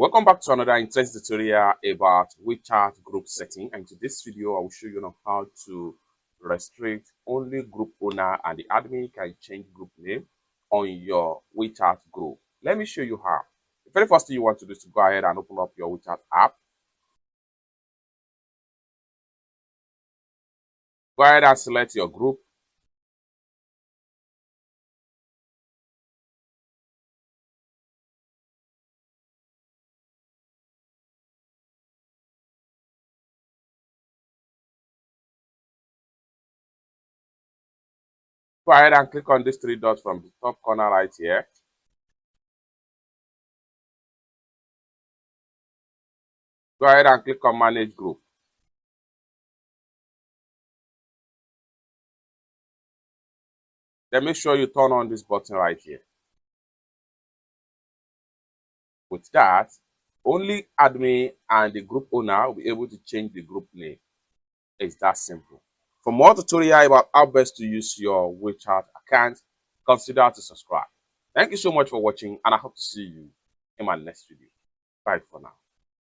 Welcome back to another interesting tutorial about WeChat group setting, and in this video I will show you on how to restrict only group owner and the admin can change group name on your WeChat group. Let me show you how. The very first thing you want to do is to go ahead and open up your WeChat app. Go ahead and select your group. Go ahead and click on these three dots from the top corner right here. Go ahead and click on Manage Group. Then make sure you turn on this button right here. With that, only admin and the group owner will be able to change the group name. It's that simple. For more tutorial about how best to use your WeChat account, consider to subscribe. Thank you so much for watching, and I hope to see you in my next video. Bye for now.